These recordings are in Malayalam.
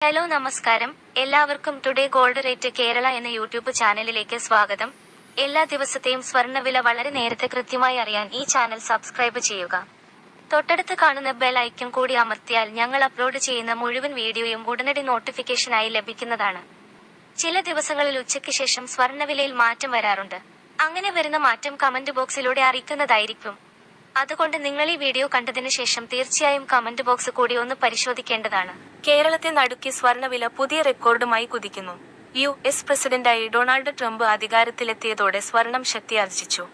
ഹലോ നമസ്കാരം, എല്ലാവർക്കും ടുഡേ ഗോൾഡ് റേറ്റ് കേരള എന്ന യൂട്യൂബ് ചാനലിലേക്ക് സ്വാഗതം. എല്ലാ ദിവസത്തെയും സ്വർണ്ണവില വളരെ നേരത്തെ കൃത്യമായി അറിയാൻ ഈ ചാനൽ സബ്സ്ക്രൈബ് ചെയ്യുക. തൊട്ടടുത്ത് കാണുന്ന ബെൽ ഐക്കൺ കൂടി അമർത്തിയാൽ ഞങ്ങൾ അപ്ലോഡ് ചെയ്യുന്ന മുഴുവൻ വീഡിയോയും ഉടനടി നോട്ടിഫിക്കേഷനായി ലഭിക്കുന്നതാണ്. ചില ദിവസങ്ങളിൽ ഉച്ചയ്ക്ക് ശേഷം സ്വർണ്ണവിലയിൽ മാറ്റം വരാറുണ്ട്. അങ്ങനെ വരുന്ന മാറ്റം കമന്റ് ബോക്സിലൂടെ അറിയിക്കുന്നതായിരിക്കും. അതുകൊണ്ട് നിങ്ങൾ ഈ വീഡിയോ കണ്ടതിന് ശേഷം തീർച്ചയായും കമന്റ് ബോക്സ് കൂടി ഒന്ന് പരിശോധിക്കേണ്ടതാണ്. കേരളത്തെ നടുക്കി സ്വർണ്ണവില പുതിയ റെക്കോർഡുമായി കുതിക്കുന്നു. US പ്രസിഡന്റായി ഡൊണാൾഡ് ട്രംപ് അധികാരത്തിലെത്തിയതോടെ സ്വർണം ശക്തിയാർജിച്ചു.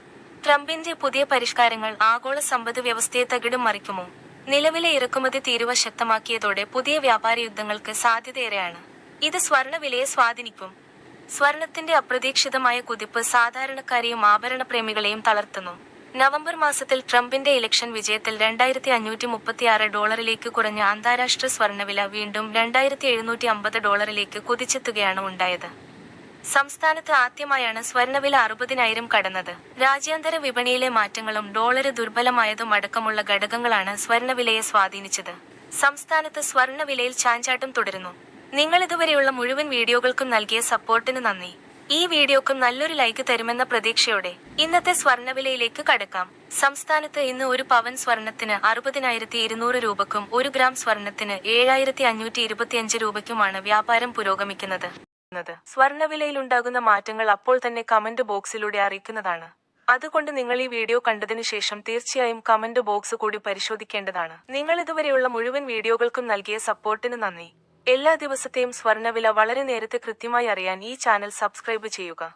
ട്രംപിന്റെ പുതിയ പരിഷ്കാരങ്ങൾ ആഗോള സമ്പദ് വ്യവസ്ഥയെ തകിടം മറിക്കുമോ? നിലവിലെ ഇറക്കുമതി തീരുവ ശക്തമാക്കിയതോടെ പുതിയ വ്യാപാര യുദ്ധങ്ങൾക്ക് സാധ്യതയേറെയാണ്. ഇത് സ്വർണ്ണവിലയെ സ്വാധീനിക്കും. സ്വർണത്തിന്റെ അപ്രതീക്ഷിതമായ കുതിപ്പ് സാധാരണക്കാരെയും ആഭരണപ്രേമികളെയും തളർത്തുന്നു. നവംബർ മാസത്തിൽ ട്രംപിന്റെ ഇലക്ഷൻ വിജയത്തിൽ $2,536 കുറഞ്ഞ അന്താരാഷ്ട്ര സ്വർണ്ണവില വീണ്ടും $2,750 കുതിച്ചെത്തുകയാണ് ഉണ്ടായത്. സംസ്ഥാനത്ത് ആദ്യമായാണ് സ്വർണ്ണവില 60,000 കടന്നത്. രാജ്യാന്തര വിപണിയിലെ മാറ്റങ്ങളും ഡോളർ ദുർബലമായതും അടക്കമുള്ള ഘടകങ്ങളാണ് സ്വർണ്ണവിലയെ സ്വാധീനിച്ചത്. സംസ്ഥാനത്ത് സ്വർണ്ണവിലയിൽ ചാഞ്ചാട്ടം തുടരുന്നു. നിങ്ങൾ ഇതുവരെയുള്ള മുഴുവൻ വീഡിയോകൾക്കും നൽകിയ സപ്പോർട്ടിന് നന്ദി. ഈ വീഡിയോക്കും നല്ലൊരു ലൈക്ക് തരുമെന്ന പ്രതീക്ഷയോടെ ഇന്നത്തെ സ്വർണ്ണവിലയിലേക്ക് കടക്കാം. സംസ്ഥാനത്ത് ഇന്ന് ഒരു പവൻ സ്വർണത്തിന് 60,200 രൂപയ്ക്കും 1 ഗ്രാം സ്വർണത്തിന് 7,525 രൂപയ്ക്കുമാണ് വ്യാപാരം പുരോഗമിക്കുന്നത്. സ്വർണ്ണവിലയിലുണ്ടാകുന്ന മാറ്റങ്ങൾ അപ്പോൾ തന്നെ കമന്റ് ബോക്സിലൂടെ അറിയിക്കുന്നതാണ്. അതുകൊണ്ട് നിങ്ങൾ ഈ വീഡിയോ കണ്ടതിന് ശേഷം തീർച്ചയായും കമന്റ് ബോക്സ് കൂടി പരിശോധിക്കേണ്ടതാണ്. നിങ്ങൾ ഇതുവരെയുള്ള മുഴുവൻ വീഡിയോകൾക്കും നൽകിയ സപ്പോർട്ടിന് നന്ദി. എല്ലാ ദിവസത്തെയും സ്വർണ്ണവില വളരെ നേരത്തെ കൃത്യമായി അറിയാൻ ഈ ചാനൽ സബ്സ്ക്രൈബ് ചെയ്യുക.